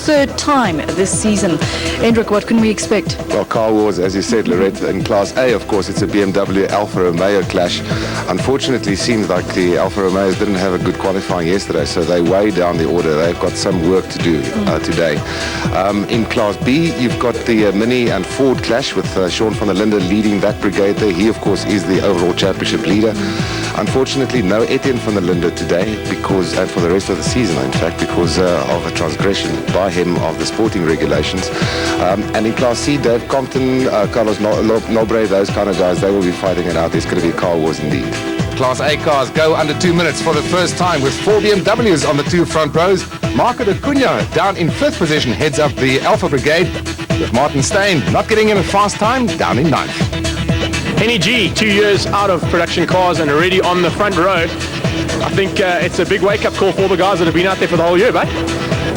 third time this season. Hendrik, what can we expect? Well, car wars, as you said, Lorette, in Class A, of course, it's a BMW Alfa Romeo clash. Unfortunately, it seems like the Alfa Romeos didn't have a good qualifying yesterday, so they way down the order. They've got some work to do today. In Class B, you've got the Mini and Ford clash with Sean van der Linde leading that brigade there. He, of course, is the overall championship leader. Unfortunately, no Etienne van der Linde today, because, and for the rest of the season, in fact, because of a transgression by him of the sporting regulations. And in Class C, Dave Compton, Carlos Nobre, those kind of guys, they will be fighting it out. There's going to be car wars indeed. Class A cars go under 2 minutes for the first time with 4 BMWs on the 2 front rows. Marco de Cunha down in 5th position heads up the Alpha Brigade, with Martin Steyn not getting in a fast time, down in 9th. Henny G, 2 years out of production cars and already on the front row. I think it's a big wake-up call for all the guys that have been out there for the whole year, but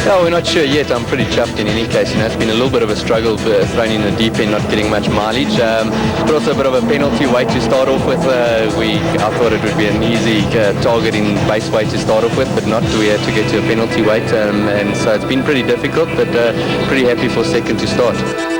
No, we're not sure yet. I'm pretty chuffed in any case. It's been a little bit of a struggle thrown in the deep end, not getting much mileage. But also a bit of a penalty weight to start off with. I thought it would be an easy target in base weight to start off with, but not. We had to get to a penalty weight, and so it's been pretty difficult, but pretty happy for second to start.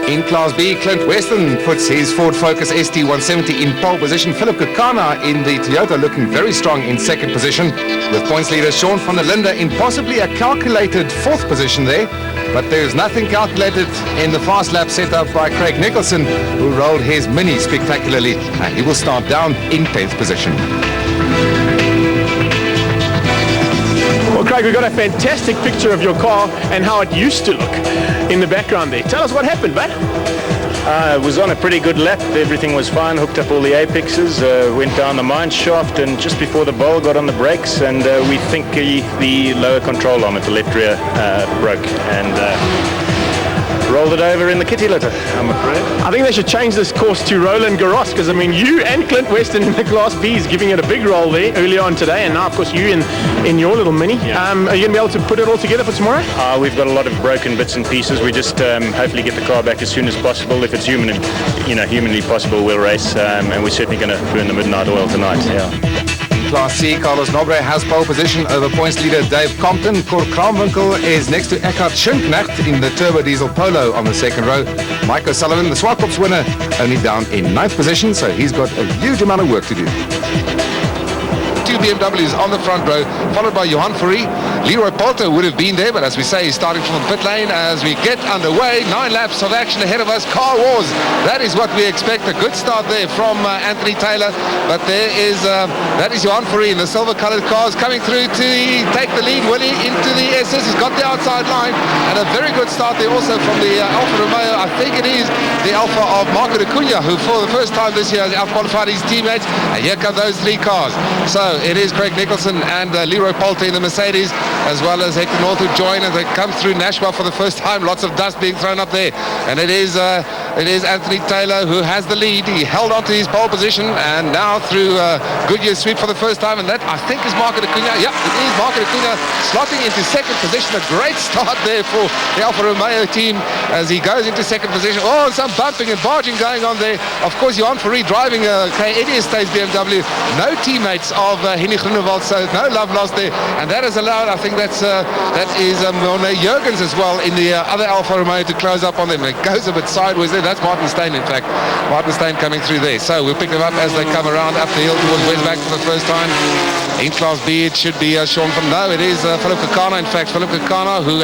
In Class B, Clint Weston puts his Ford Focus ST170 in pole position. Philip Kekana in the Toyota looking very strong in second position, with points leader Sean van der Linde in possibly a calculated 4th position there. But there's nothing calculated in the fast lap set up by Craig Nicholson, who rolled his Mini spectacularly, and he will start down in 10th position. Well, Craig, we've got a fantastic picture of your car and how it used to look in the background there. Tell us what happened, bud. It was on a pretty good lap. Everything was fine. Hooked up all the apexes, went down the mine shaft, and just before the bowl got on the brakes, and we think the lower control arm at the left rear broke, and rolled it over in the kitty litter, I'm afraid. I think they should change this course to Roland Garros, because I mean, you and Clint Weston in the Class B is giving it a big roll there earlier on today, and now of course you in your little Mini. Yeah. Are you going to be able to put it all together for tomorrow? We've got a lot of broken bits and pieces. We just hopefully get the car back as soon as possible. If it's humanly possible, we'll race, and we're certainly going to burn the midnight oil tonight. Yeah. Class C, Carlos Nobre has pole position over points leader Dave Compton. Cor Kramwinkel is next to Eckhard Schinknacht in the Turbo Diesel Polo on the second row. Mike O'Sullivan, the Swartkops winner, only down in 9th position, so he's got a huge amount of work to do. 2 BMWs on the front row, followed by Johan Fourie. Leroy Polter would have been there, but as we say, he's starting from the pit lane as we get underway. 9 laps of action ahead of us. Car wars, that is what we expect. A good start there from Anthony Taylor, but that is Johan Fourie in the silver-coloured cars coming through to take the lead. Willie into the SS. He's got the outside line, and a very good start there also from the Alfa Romeo. I think it is the Alfa of Marco de Cunha, who for the first time this year has out-qualified his teammates. And here come those 3 cars. So it is Craig Nicholson and Leroy Polter in the Mercedes, as well as Hector North, who join as they come through Nashua for the first time. Lots of dust being thrown up there, and it is Anthony Taylor who has the lead. He held on to his pole position, and now through Goodyear's sweep for the first time, and that I think is Marco de Cunha. Yep, it is Marco de Cunha slotting into second position. A great start there for the Alfa Romeo team as he goes into second position. Oh, some bumping and barging going on there. Of course, Johan Fourie driving a K80 Estate BMW. No teammates of Henny Groenewald, so no love lost there, and that has allowed, I think that is Morne Jurgens as well in the other Alfa Romeo to close up on them. It goes a bit sideways there. That's Martin Steyn, in fact. Martin Steyn coming through there. So we'll pick them up as they come around up the hill towards Westbank for the first time. In Class B, it should be Sean van. No, it is Philip Kekana. In fact, Philip Kekana, who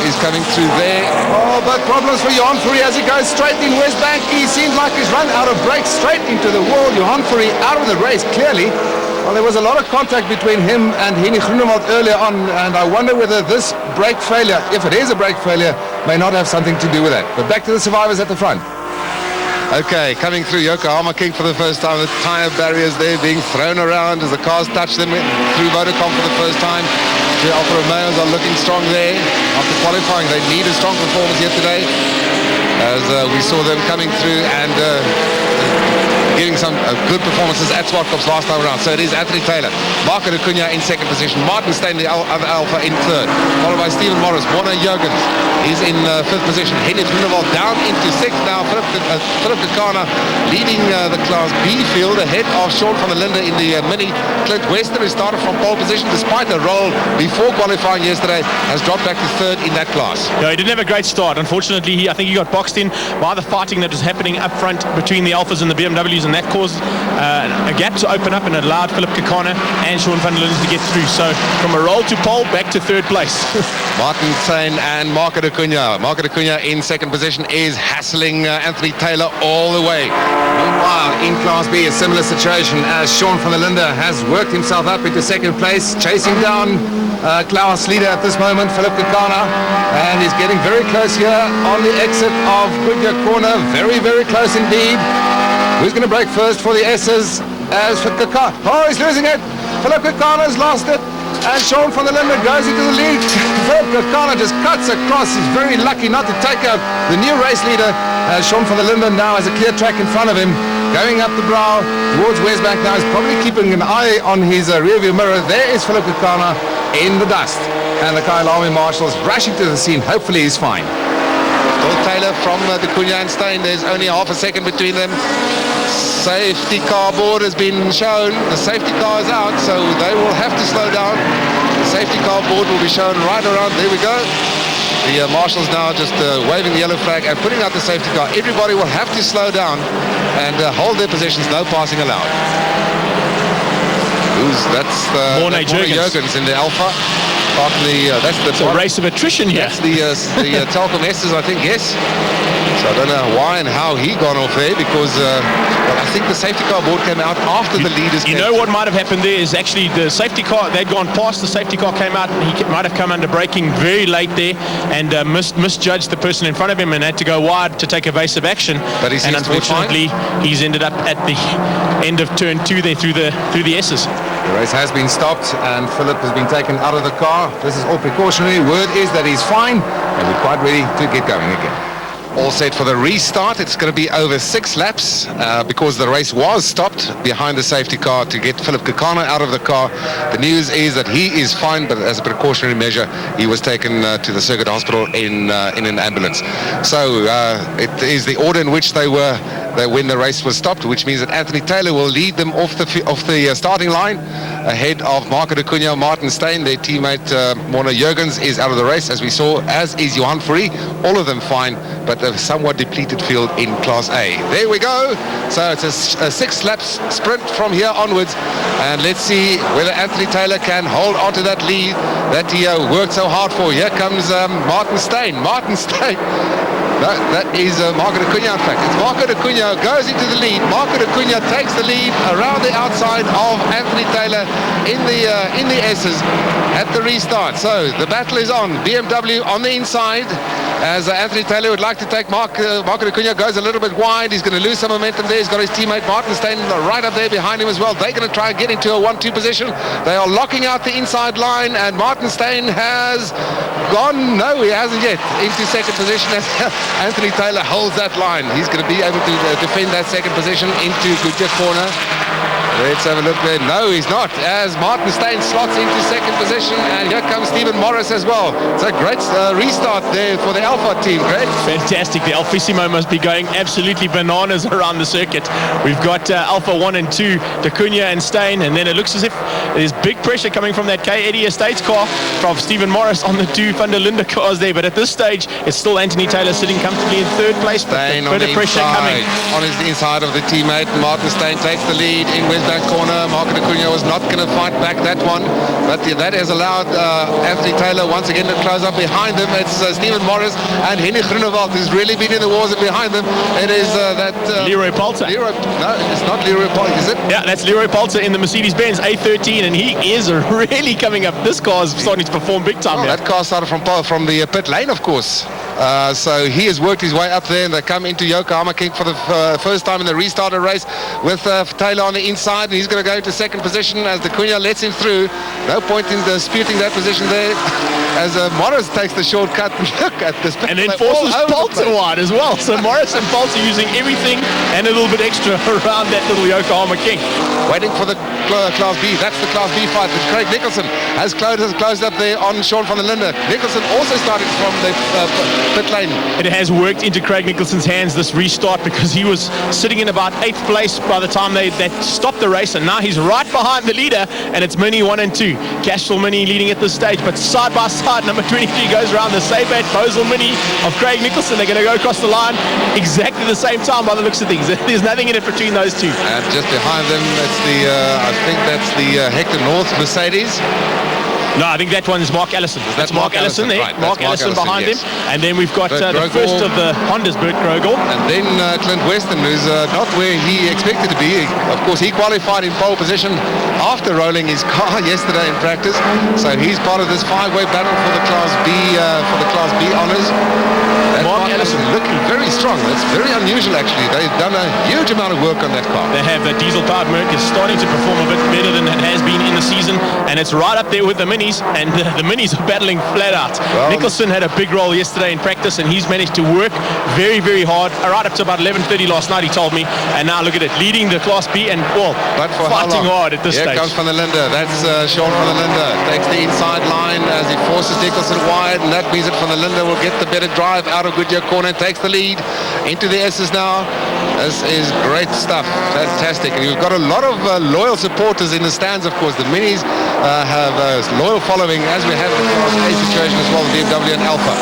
is coming through there. Oh, but problems for Johan Fourie as he goes straight in Westbank. He seems like he's run out of brakes straight into the wall. Johan Fourie out of the race, clearly. Well, there was a lot of contact between him and Henny Groenewald earlier on, and I wonder whether this brake failure, if it is a brake failure, may not have something to do with that. But back to the survivors at the front. Okay, coming through Yokohama King for the first time. The tyre barriers there being thrown around as the cars touch them through Vodacom for the first time. The Alfa Romeos are looking strong there. After qualifying, they need a strong performance here today, as we saw them coming through and giving some good performances at Swartkops last time around. So it is Anthony Taylor, Marco de Cunha in second position, Martin Steyn, the other Alpha, in third, followed by Stephen Morris. Warner Jurgens is in fifth position. Henny Groenewald down into sixth now. Philip Kekana leading the Class B field ahead of Sean van der Linde in the Mini. Clint Wester, who started from pole position despite a roll before qualifying yesterday, has dropped back to third in that class. Yeah, he didn't have a great start. Unfortunately, I think he got boxed in by the fighting that was happening up front between the Alphas and the BMWs, and that caused a gap to open up and allowed Philip Kekana and Sean van der Linde to get through. So from a roll to pole, back to third place. Martin Steyn and Marco de Cunha. Marco de Cunha in second position is hassling Anthony Taylor all the way. Meanwhile, in Class B, a similar situation as Sean van der Linde has worked himself up into second place, chasing down Class leader at this moment, Philip Kekana, and he's getting very close here on the exit of Goodyear Corner. Very, very close indeed. Who's going to break first for the S's as for Kekana? Oh, he's losing it. Philip Kekana's lost it. And Sean van der Linde goes into the lead. Philip Kekana just cuts across. He's very lucky not to take out the new race leader. Sean van der Linde now has a clear track in front of him. Going up the brow towards Westbank now. He's probably keeping an eye on his rearview mirror. There is Philip Kekana in the dust. And the Kyalami marshals rushing to the scene. Hopefully he's fine. Still Taylor from de Cunha and Steyn. There's only half a second between them. Safety car board has been shown. The safety car is out, so they will have to slow down. The safety car board will be shown right around. There we go. The marshals now just waving the yellow flag and putting out the safety car. Everybody will have to slow down and hold their positions. No passing allowed. That's Warner Jurgens in the Alpha. That's a race of attrition here. That's the Telkom S's, I think, yes. So I don't know why and how he gone off there, because I think the safety car board came out after the leaders came. You know what might have happened there is actually the safety car, they'd gone past, the safety car came out, and he might have come under braking very late there and misjudged the person in front of him and had to go wide to take evasive action. But and unfortunately, he's ended up at the end of turn 2 there through the S's. The race has been stopped and Philip has been taken out of the car. This is all precautionary. Word is that he's fine and we're quite ready to get going again. All set for the restart. It's going to be over 6 laps because the race was stopped behind the safety car to get Philip Kekana out of the car. The news is that he is fine, but as a precautionary measure, he was taken to the circuit hospital in an ambulance. So it is the order in which they were when the race was stopped, which means that Anthony Taylor will lead them off the starting line ahead of Marco de Cunha, Martin Steyn. Their teammate Warner Jurgens is out of the race, as we saw, as is Johan Fourie. All of them fine, but a somewhat depleted field in Class A. There we go. So it's a 6 laps sprint from here onwards, and let's see whether Anthony Taylor can hold on to that lead that he worked so hard for. Here comes Martin Steyn. Martin Steyn. That is Marco de Cunha, in fact. It's Marco de Cunha goes into the lead. Marco de Cunha takes the lead around the outside of Anthony Taylor in the S's at the restart. So the battle is on. BMW on the inside, as Anthony Taylor would like to take Marco de Cunha, goes a little bit wide. He's going to lose some momentum there. He's got his teammate Martin Steyn right up there behind him as well. They're going to try and get into a 1-2 position. They are locking out the inside line, and Martin Steyn has gone, no, he hasn't yet, into second position as Anthony Taylor holds that line. He's going to be able to defend that second position into Goodyear Corner. Let's have a look there. No, he's not, as Martin Steyn slots into second position, and here comes Stephen Morris as well. It's a great restart there for the Alpha team. Great. Fantastic. The Alfissimo must be going absolutely bananas around the circuit. We've got Alpha 1 and 2, de Cunha and Steyn, and then it looks as if there's big pressure coming from that K. Eddie Estates car from Stephen Morris on the 2 van der Linde cars there. But at this stage, it's still Anthony Taylor sitting comfortably in third place, but a bit of pressure coming. On his inside of the teammate, Martin Steyn takes the lead in Westbank corner. Marco de Cunha was not going to fight back that one, but that has allowed Anthony Taylor once again to close up behind him. It's Stephen Morris and Henny Groenewald who's really been in the wars behind them. It is Leroy Poulter. No, it's not Leroy Poulter, is it? Yeah, that's Leroy Poulter in the Mercedes-Benz A13, and he is really coming up. This car is starting to perform big time. That car started from the pit lane, of course. So he has worked his way up there, and they come into Yokohama King for the first time in the restarter race with Taylor on the inside, and he's going to go into second position as the Cunha lets him through. No point in disputing that position there as Morris takes the shortcut. Look at this. And then forces Poulter wide as well. So Morris and Poulter using everything and a little bit extra around that little Yokohama King. Waiting for the Class B. That's the Class B fight. And Craig Nicholson has closed up there on Sean van der Linde. Nicholson also started from the pit lane. It has worked into Craig Nicholson's hands, this restart, because he was sitting in about 8th place by the time they stopped the race, and now he's right behind the leader, and it's Mini 1 and 2. Cashel Mini leading at this stage, but side by side, number 23 goes around the Sabat Bosel Mini of Craig Nicholson. They're going to go across the line exactly the same time by the looks of things. There's nothing in it between those two. And just behind them, that's I think that's the Hector North Mercedes. No, I think that one's Mark Allison. That's Mark Allison there. Right, Mark Allison behind yes. him. And then we've got the Grogol. first of the Hondas, Bert Grogol. And then Clint Weston, who's not where he expected to be. Of course, he qualified in pole position after rolling his car yesterday in practice. So he's part of this five-way battle for the Class B honours. Mark Allison looking very strong. That's very unusual, actually. They've done a huge amount of work on that car. They have a diesel-powered Merc is starting to perform a bit better than it has been in the season, and it's right up there with the Minis, and the Minis are battling flat out. Well, Nicholson had a big role yesterday in practice, and he's managed to work very, very hard, right up to about 11:30 last night, he told me, and now look at it, leading the Class B and, well, fighting hard at this stage. Here comes van der Linde. That's Sean van der Linde. Takes the inside line as he forces Nicholson wide, and that means that van der Linde will get the better drive out of Goodyear corner and takes the lead into the S's now. This is great stuff. Fantastic. And you've got a lot of loyal supporters in the stands, of course. The Minis have a loyal following, as we have the Class A situation as well, the BMW and Alpha.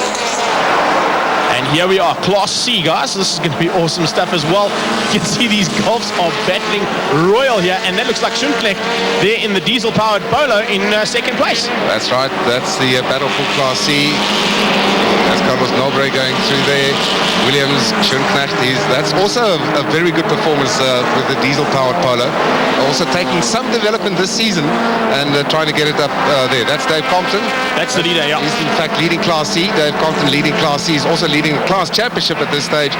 And here we are, Class C, guys. This is going to be awesome stuff as well. You can see these Golfs are battling royal here, and that looks like Schundknecht there in the diesel-powered Polo in second place. That's right. That's the battle for Class C. As Carlos Nobre going through there. Williams, Schundknecht, that's also a very good performance with the diesel-powered Polo. Also taking some development this season and trying to get it up there. That's Dave Compton. That's the leader, yeah. He's in fact leading Class C. Dave Compton leading Class C. He's also leading the Class Championship at this stage,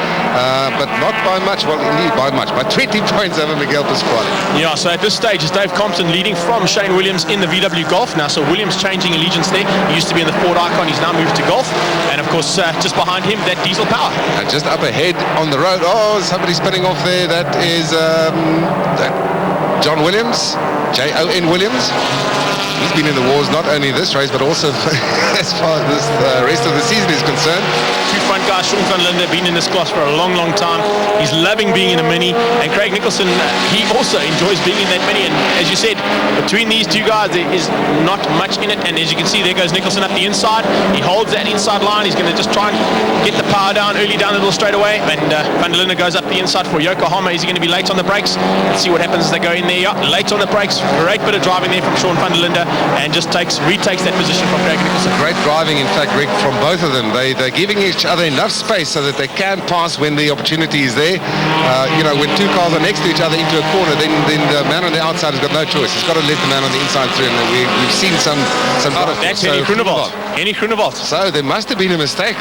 but not by much. Well, indeed by much. By 20 points over Miguel Pasquale. Yeah, so at this stage, it's Dave Compton leading from Shane Williams in the VW Golf now. So Williams changing allegiance there. He used to be in the Ford Icon. He's now moved to Golf. And of course, just behind him, that diesel power. And just up ahead on the road, somebody's spinning off there. That is John Williams, Jon Williams. He's been in the wars not only this race, but also as far as the rest of the season is concerned. Two front guys, Sean van der Linde, been in this class for a long, long time. He's loving being in a Mini. And Craig Nicholson, he also enjoys being in that Mini. And as you said, between these two guys, there is not much in it. And as you can see, there goes Nicholson up the inside. He holds that inside line. He's going to just try and get the power down early down the little straightaway. And van der Linde goes up the inside for Yokohama. Is he going to be late on the brakes? Let's see what happens as they go in there. Yeah, late on the brakes. Great bit of driving there from Sean van der Linde. And just retakes that position from Craig Nicholson. Great driving, in fact, Rick, from both of them. They're giving each other enough space so that they can pass when the opportunity is there. When two cars are next to each other into a corner, then the man on the outside has got no choice. He's got to let the man on the inside through, and we've seen some out of that's Henny Groenewald. Henny Groenewald. So there must have been a mistake.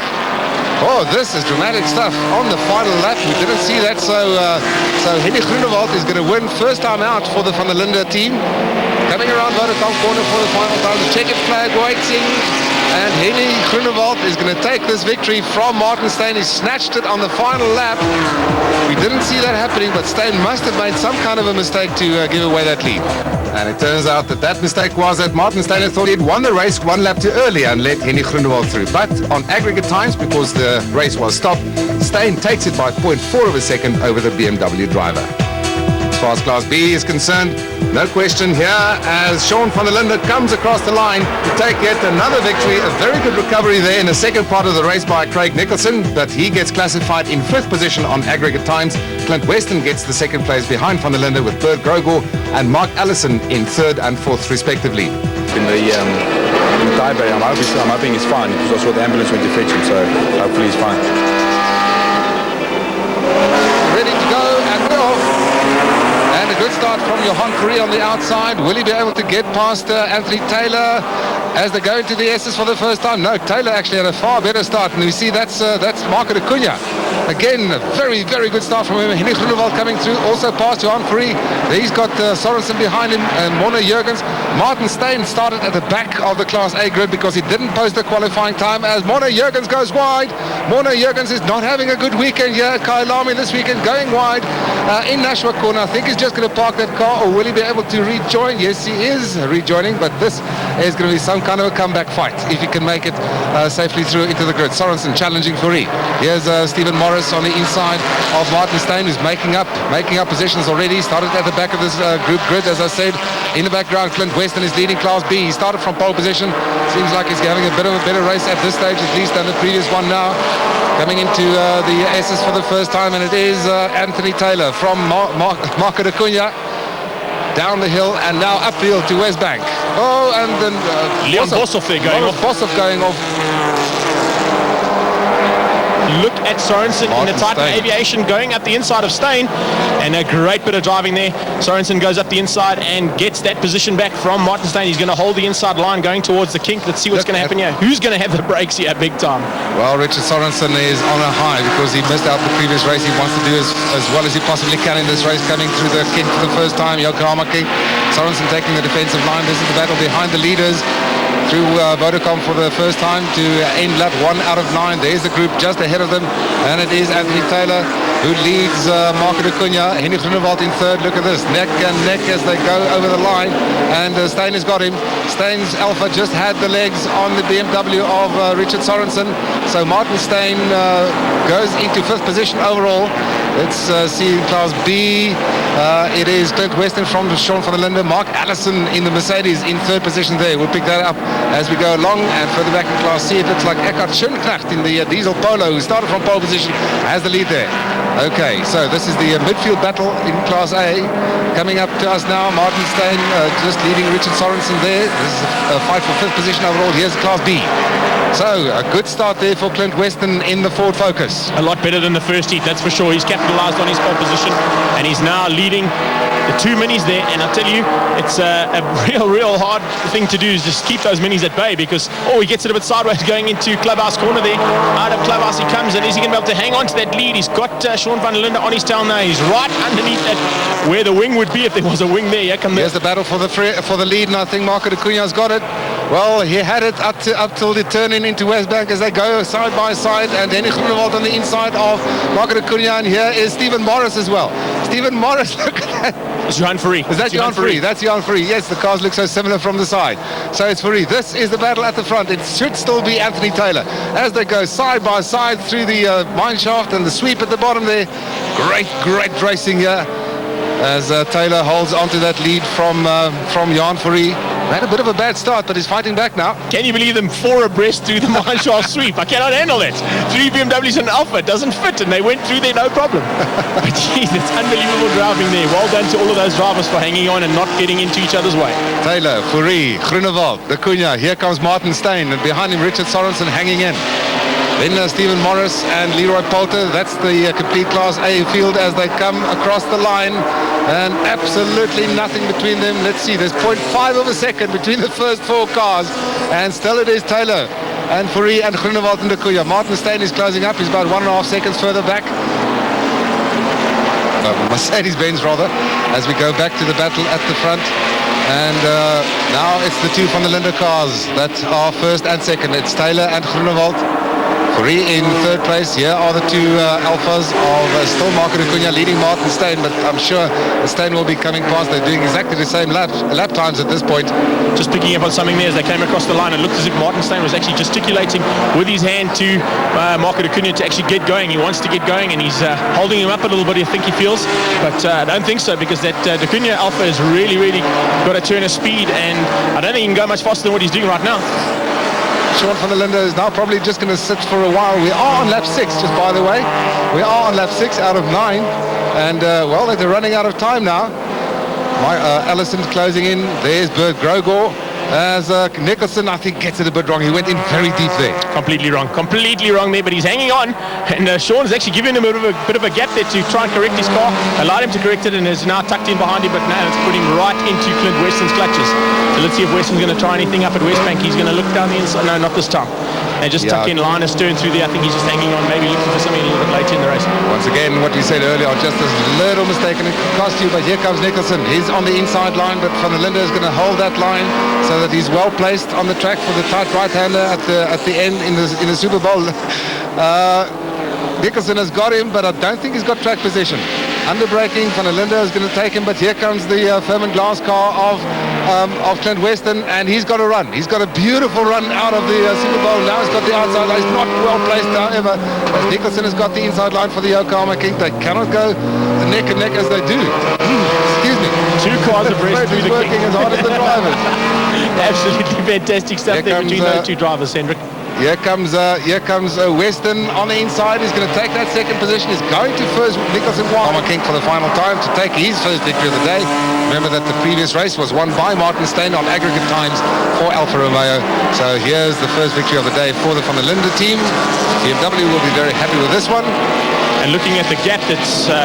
Oh, this is dramatic stuff on the final lap. We didn't see that, so Henny Groenewald is going to win first time out for the Van der Linde team. Coming around Vodacom corner for the final time. The checkered flag waiting. And Henny Groenewald is going to take this victory from Martin Steyn. He snatched it on the final lap. We didn't see that happening, but Steyn must have made some kind of a mistake to give away that lead. And it turns out that mistake was that Martin Steyn thought he'd won the race one lap too early and let Henny Groenewald through. But on aggregate times, because the race was stopped, Steyn takes it by 0.4 of a second over the BMW driver. As far as Class B is concerned, no question here as Sean van der Linde comes across the line to take yet another victory. A very good recovery there in the second part of the race by Craig Nicholson, but he gets classified in 5th position on aggregate times. Clint Weston gets the second place behind van der Linde with Bert Grogol and Mark Allison in 3rd and 4th respectively. In the tiebreak, I'm hoping he's fine because I saw the ambulance went to fetch him, so hopefully he's fine. Ready to go, and we're off. And a good start from Johan Correa on the outside. Will he be able to get past Anthony Taylor? as they go into the S's for the first time. No, Taylor actually had a far better start, and we see that's Marco de Cunha. Again, a very, very good start from him. Henrik Groenewald coming through, also past Johan Fourie. He's got Sorensen behind him, and Mona Jurgens. Martin Steyn started at the back of the Class A grid because he didn't post a qualifying time, as Mona Jurgens goes wide. Mona Jurgens is not having a good weekend here at Kyalami this weekend, going wide in Nashua corner. I think he's just going to park that car, or will he be able to rejoin? Yes, he is rejoining, but this is going to be some kind of a comeback fight if he can make it safely through into the grid. Sorensen challenging Fourie. Here's Stephen Morris on the inside of Martin Steyn, who's making up positions already. Started at the back of this group grid, as I said. In the background, Clint Weston is leading Class B. He started from pole position. Seems like he's having a bit of a better race at this stage, at least, than the previous one now. Coming into the S's for the first time, and it is Anthony Taylor from Marco de Cunha. Down the hill and now upfield to Westbank. Oh, and then Leon Boshoff there going off. Boshoff going off. Look at Sorensen in the Titan Aviation going up the inside of Steyn, and a great bit of driving there. Sorensen goes up the inside and gets that position back from Martin Steyn. He's going to hold the inside line going towards the kink. Let's see what's going to happen here. Who's going to have the brakes here big time? Well, Richard Sorensen is on a high because he missed out the previous race. He wants to do as well as he possibly can in this race, coming through the kink for the first time. Yokohama kink. Sorensen taking the defensive line. This is the battle behind the leaders. Through Vodacom for the first time to end lap 1 out of 9. There's the group just ahead of them, and it is Anthony Taylor who leads Marco de Cunha. Henrik Groenewald in third. Look at this, neck and neck as they go over the line, and Steyn has got him. Steyn's Alpha just had the legs on the BMW of Richard Sorensen, so Martin Steyn goes into 5th position overall. Let's see in Class B. It is Clint Weston from Sean van der Linde. Mark Allison in the Mercedes in 3rd position there. We'll pick that up as we go along. And further back in Class C, it looks like Eckhard Schönknacht in the diesel Polo, who started from pole position, has the lead there. Okay, so this is the midfield battle in Class A. Coming up to us now, Martin Steyn just leading Richard Sorensen there. This is a fight for 5th position overall. Here's Class B. So a good start there for Clint Weston in the Ford Focus. A lot better than the first heat, that's for sure. He's capitalized on his pole position, and he's now leading the 2 minis there. And I'll tell you, it's a real hard thing to do, is just keep those minis at bay, because he gets it a bit sideways going into Clubhouse corner there. Out of Clubhouse he comes, and is he going to be able to hang on to that lead? He's got Sean van der Linde on his tail now. He's right underneath that, where the wing would be if there was a wing there. Here's the battle for the lead, and I think Marco de Cunha's got it. Well, he had it up till the turn in into Westbank as they go side by side, and Henrik Groenewald on the inside of Marco de Cunha, and here is Stephen Morris as well. Stephen Morris, look at that. It's Johan Fourie. Is that Johan Fourie? That's Johan Fourie. Yes, the cars look so similar from the side. So it's Fourie. This is the battle at the front. It should still be Anthony Taylor as they go side by side through the mine shaft and the sweep at the bottom there. Great racing here as Taylor holds onto that lead from Johan Fourie. Had a bit of a bad start, but he's fighting back now. Can you believe them 4 abreast through the mine shaft sweep? I cannot handle it. 3 BMWs and an Alpha, it doesn't fit, and they went through there no problem. But geez, it's unbelievable driving there. Well done to all of those drivers for hanging on and not getting into each other's way. Taylor, Fourie, Groenewald, de Cunha. Here comes Martin Steyn, and behind him Richard Sorensen hanging in. Then Stephen Morris and Leroy Poulter. That's the complete Class A field as they come across the line. And absolutely nothing between them. Let's see, there's 0.5 of a second between the first 4 cars. And still it is Taylor and Fourie and Groenewald and de Cunha. Martin Steyn is closing up. He's about 1.5 seconds further back. Mercedes-Benz rather, as we go back to the battle at the front. And now it's the 2 van der Linde cars that are first and second. It's Taylor and Groenewald. Fourie in 3rd place. Here are the 2 Alphas of still Marco de Cunha leading Martin Steyn, but I'm sure Steyn will be coming past. They're doing exactly the same lap times at this point. Just picking up on something there as they came across the line. It looked as if Martin Steyn was actually gesticulating with his hand to Marco de Cunha to actually get going. He wants to get going, and he's holding him up a little bit, I think he feels. But I don't think so, because that de Cunha Alpha has really got a turn of speed, and I don't think he can go much faster than what he's doing right now. Sean van der Linde is now probably just going to sit for a while. We are on lap 6, just by the way. We are on lap 6 out of 9. And, well, they're running out of time now. Allison closing in. There's Bert Grogor. As Nicholson, I think, gets it a bit wrong. He went in very deep there. Completely wrong there, but he's hanging on. And Sean's actually given him a bit of a gap there to try and correct his car. Allowed him to correct it and is now tucked in behind him, but now it's put him right into Clint Weston's clutches. So let's see if Weston's going to try anything up at Westbank. He's going to look down the inside. No, not this time. They just tuck in line astern through there. I think he's just hanging on, maybe looking for something a little bit later in the race. Once again, what we said earlier, just this little mistake, and it could cost you, but here comes Nicholson. He's on the inside line, but Van der Linde is going to hold that line so that he's well placed on the track for the tight right-hander at the end in the Super Bowl. Nicholson has got him, but I don't think he's got track position. Under-braking, Van der Linde is going to take him, but here comes the Firmin Glass car of Clint Weston, and he's got a run. He's got a beautiful run out of the Super Bowl. Now he's got the outside line. He's not well placed, however, as Nicholson has got the inside line for the Yokohama King. They cannot go neck and neck as they do. Excuse me. Two cars have raced through the working as hard as the drivers. Absolutely fantastic stuff there between those two drivers, Hendrik. Here comes Weston on the inside. He's going to take that second position. He's going to first Nicholson Yokohama King for the final time to take his first victory of the day. Remember that the previous race was won by Martin Steyn on aggregate times for Alfa Romeo. So here's the first victory of the day for the Van der Linde team. BMW will be very happy with this one. And looking at the gap that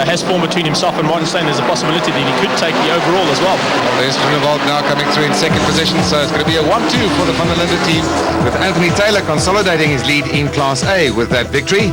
has formed between himself and Martin Steyn, there's a possibility that he could take the overall as well. There's Groenewald now coming through in second position, so it's going to be a 1-2 for the Van der Linde team, with Anthony Taylor consolidating his lead in Class A with that victory.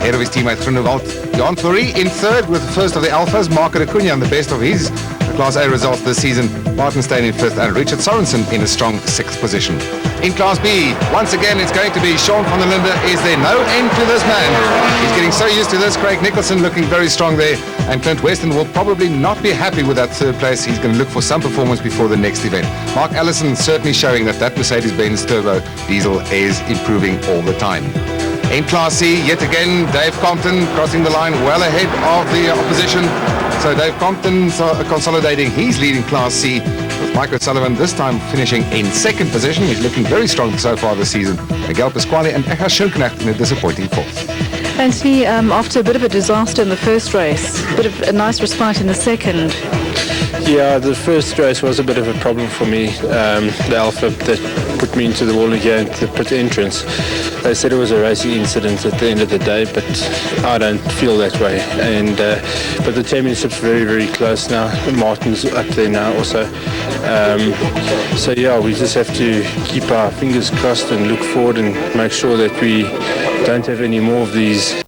Ahead of his teammate Groenewald, Jan Fourie in third with the first of the Alphas, Marco de Cunha on the best of his Class A results this season, Martin Steyn in fifth and Richard Sorensen in a strong sixth position. In Class B, once again it's going to be Sean van der Linde. Is there no end to this man? He's getting so used to this. Craig Nicholson looking very strong there, and Clint Weston will probably not be happy with that third place. He's going to look for some performance before the next event. Mark Allison certainly showing that Mercedes-Benz Turbo diesel is improving all the time. In Class C, yet again, Dave Compton crossing the line well ahead of the opposition. So Dave Compton consolidating his lead in Class C, with Mike O'Sullivan this time finishing in second position. He's looking very strong so far this season. Miguel Pasquale and Eka Schilknecht in a disappointing fourth. Anthony, after a bit of a disaster in the first race, a bit of a nice respite in the second. Yeah, the first race was a bit of a problem for me. The Alpha that put me into the wall here at the pit entrance. They said it was a racing incident at the end of the day, but I don't feel that way. And but the championship's very, very close now. Martin's up there now also. So yeah, we just have to keep our fingers crossed and look forward and make sure that we don't have any more of these